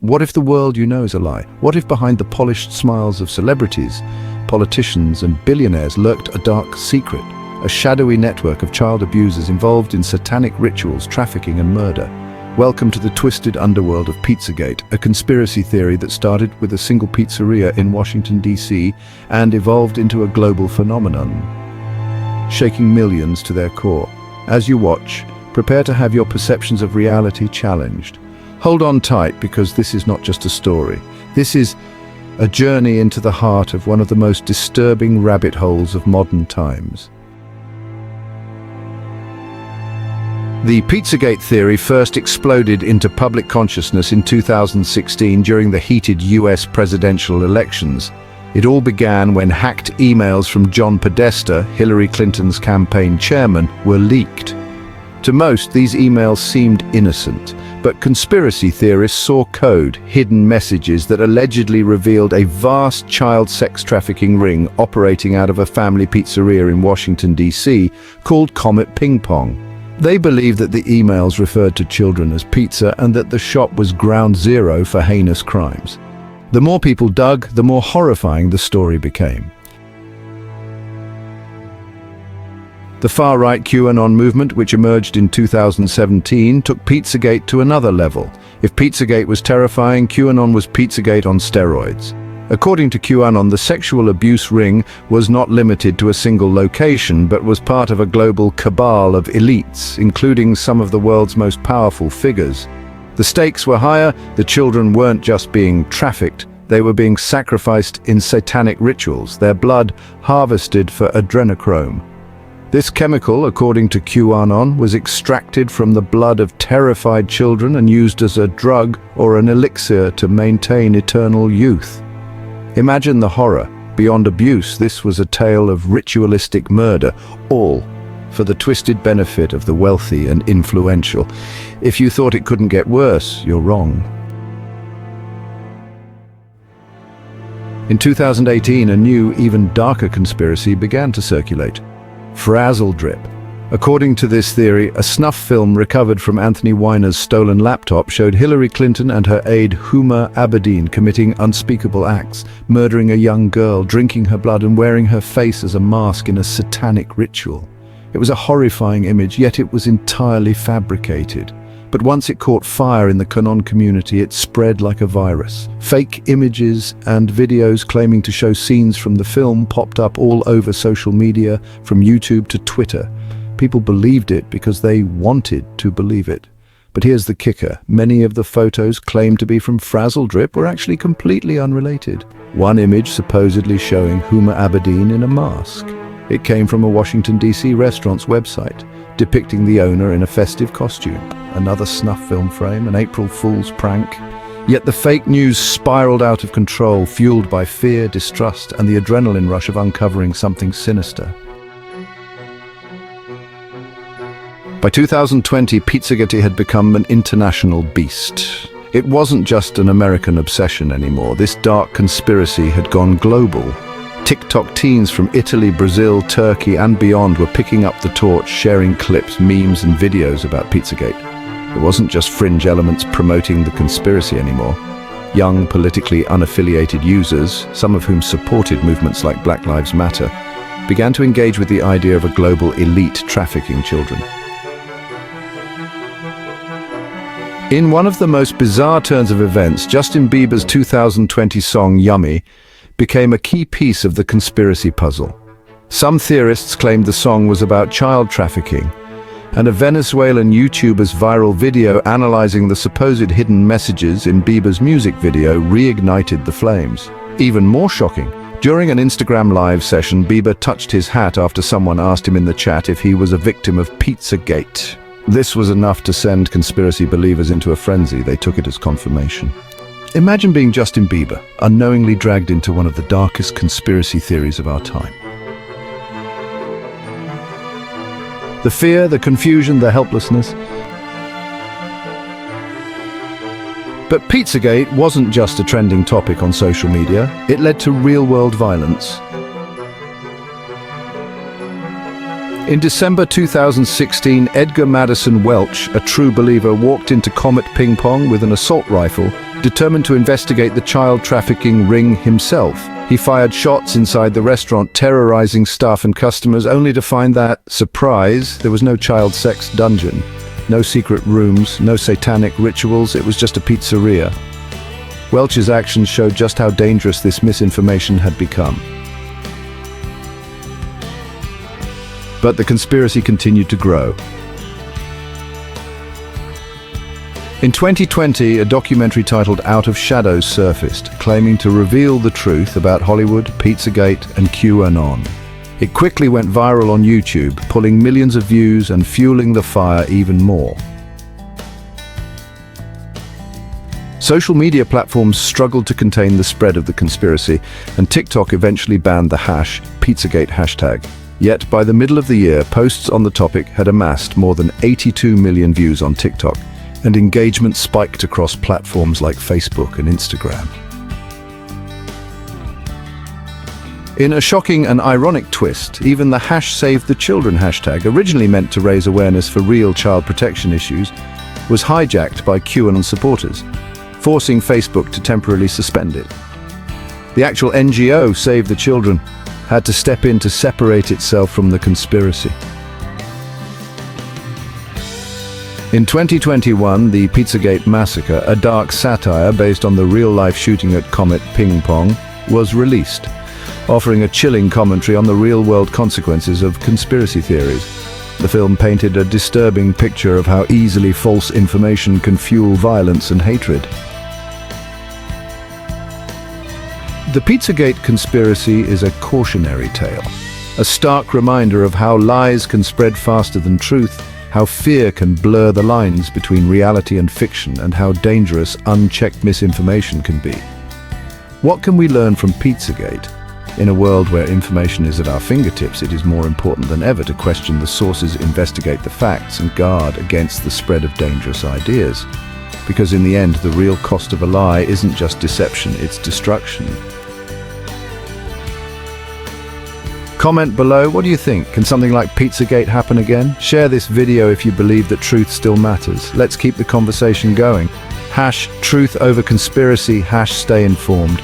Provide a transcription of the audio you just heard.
What if the world you know is a lie? What if behind the polished smiles of celebrities, politicians and billionaires lurked a dark secret, a shadowy network of child abusers involved in satanic rituals, trafficking and murder? Welcome to the twisted underworld of Pizzagate, a conspiracy theory that started with a single pizzeria in Washington, D.C. and evolved into a global phenomenon, shaking millions to their core. As you watch, prepare to have your perceptions of reality challenged. Hold on tight, because this is not just a story. This is a journey into the heart of one of the most disturbing rabbit holes of modern times. The Pizzagate theory first exploded into public consciousness in 2016 during the heated US presidential elections. It all began when hacked emails from John Podesta, Hillary Clinton's campaign chairman, were leaked. To most, these emails seemed innocent, but conspiracy theorists saw code, hidden messages that allegedly revealed a vast child sex trafficking ring operating out of a family pizzeria in Washington, D.C. called Comet Ping Pong. They believed that the emails referred to children as pizza and that the shop was ground zero for heinous crimes. The more people dug, the more horrifying the story became. The far-right QAnon movement, which emerged in 2017, took Pizzagate to another level. If Pizzagate was terrifying, QAnon was Pizzagate on steroids. According to QAnon, the sexual abuse ring was not limited to a single location, but was part of a global cabal of elites, including some of the world's most powerful figures. The stakes were higher. The children weren't just being trafficked, they were being sacrificed in satanic rituals, their blood harvested for adrenochrome. This chemical, according to QAnon, was extracted from the blood of terrified children and used as a drug or an elixir to maintain eternal youth. Imagine the horror. Beyond abuse, this was a tale of ritualistic murder, all for the twisted benefit of the wealthy and influential. If you thought it couldn't get worse, you're wrong. In 2018, a new, even darker conspiracy began to circulate. Frazzle drip. According to this theory, a snuff film recovered from Anthony Weiner's stolen laptop showed Hillary Clinton and her aide Huma Abedin committing unspeakable acts, murdering a young girl, drinking her blood and wearing her face as a mask in a satanic ritual. It was a horrifying image, yet it was entirely fabricated. But once it caught fire in the QAnon community, it spread like a virus. Fake images and videos claiming to show scenes from the film popped up all over social media, from YouTube to Twitter. People believed it because they wanted to believe it. But here's the kicker. Many of the photos claimed to be from Frazzle Drip were actually completely unrelated. One image supposedly showing Huma Abedin in a mask. It came from a Washington, D.C. restaurant's website, depicting the owner in a festive costume. Another snuff film frame, an April Fool's prank. Yet the fake news spiraled out of control, fueled by fear, distrust, and the adrenaline rush of uncovering something sinister. By 2020, Pizzagate had become an international beast. It wasn't just an American obsession anymore. This dark conspiracy had gone global. TikTok teens from Italy, Brazil, Turkey, and beyond were picking up the torch, sharing clips, memes, and videos about Pizzagate. It wasn't just fringe elements promoting the conspiracy anymore. Young, politically unaffiliated users, some of whom supported movements like Black Lives Matter, began to engage with the idea of a global elite trafficking children. In one of the most bizarre turns of events, Justin Bieber's 2020 song Yummy became a key piece of the conspiracy puzzle. Some theorists claimed the song was about child trafficking, and a Venezuelan YouTuber's viral video analyzing the supposed hidden messages in Bieber's music video reignited the flames. Even more shocking, during an Instagram live session, Bieber touched his hat after someone asked him in the chat if he was a victim of Pizzagate. This was enough to send conspiracy believers into a frenzy. They took it as confirmation. Imagine being Justin Bieber, unknowingly dragged into one of the darkest conspiracy theories of our time. The fear, the confusion, the helplessness. But Pizzagate wasn't just a trending topic on social media. It led to real-world violence. In December 2016, Edgar Madison Welch, a true believer, walked into Comet Ping Pong with an assault rifle, Determined to investigate the child trafficking ring himself, he fired shots inside the restaurant, terrorizing staff and customers, only to find that, surprise, there was no child sex dungeon, no secret rooms, no satanic rituals. It was just a pizzeria. Welch's actions showed just how dangerous this misinformation had become. But the conspiracy continued to grow. In 2020, a documentary titled Out of Shadows surfaced, claiming to reveal the truth about Hollywood, Pizzagate, and QAnon. It quickly went viral on YouTube, pulling millions of views and fueling the fire even more. Social media platforms struggled to contain the spread of the conspiracy, and TikTok eventually banned the Pizzagate hashtag. Yet, by the middle of the year, posts on the topic had amassed more than 82 million views on TikTok, and engagement spiked across platforms like Facebook and Instagram. In a shocking and ironic twist, even the #SaveTheChildren hashtag, originally meant to raise awareness for real child protection issues, was hijacked by QAnon supporters, forcing Facebook to temporarily suspend it. The actual NGO, Save the Children, had to step in to separate itself from the conspiracy. In 2021, the Pizzagate massacre, a dark satire based on the real-life shooting at Comet Ping Pong, was released, offering a chilling commentary on the real-world consequences of conspiracy theories. The film painted a disturbing picture of how easily false information can fuel violence and hatred. The Pizzagate conspiracy is a cautionary tale, a stark reminder of how lies can spread faster than truth, how fear can blur the lines between reality and fiction, and how dangerous unchecked misinformation can be. What can we learn from Pizzagate? In a world where information is at our fingertips, it is more important than ever to question the sources, investigate the facts, and guard against the spread of dangerous ideas. Because in the end, the real cost of a lie isn't just deception, it's destruction. Comment below, what do you think? Can something like Pizzagate happen again? Share this video if you believe that truth still matters. Let's keep the conversation going. #truth over conspiracy, #stay informed.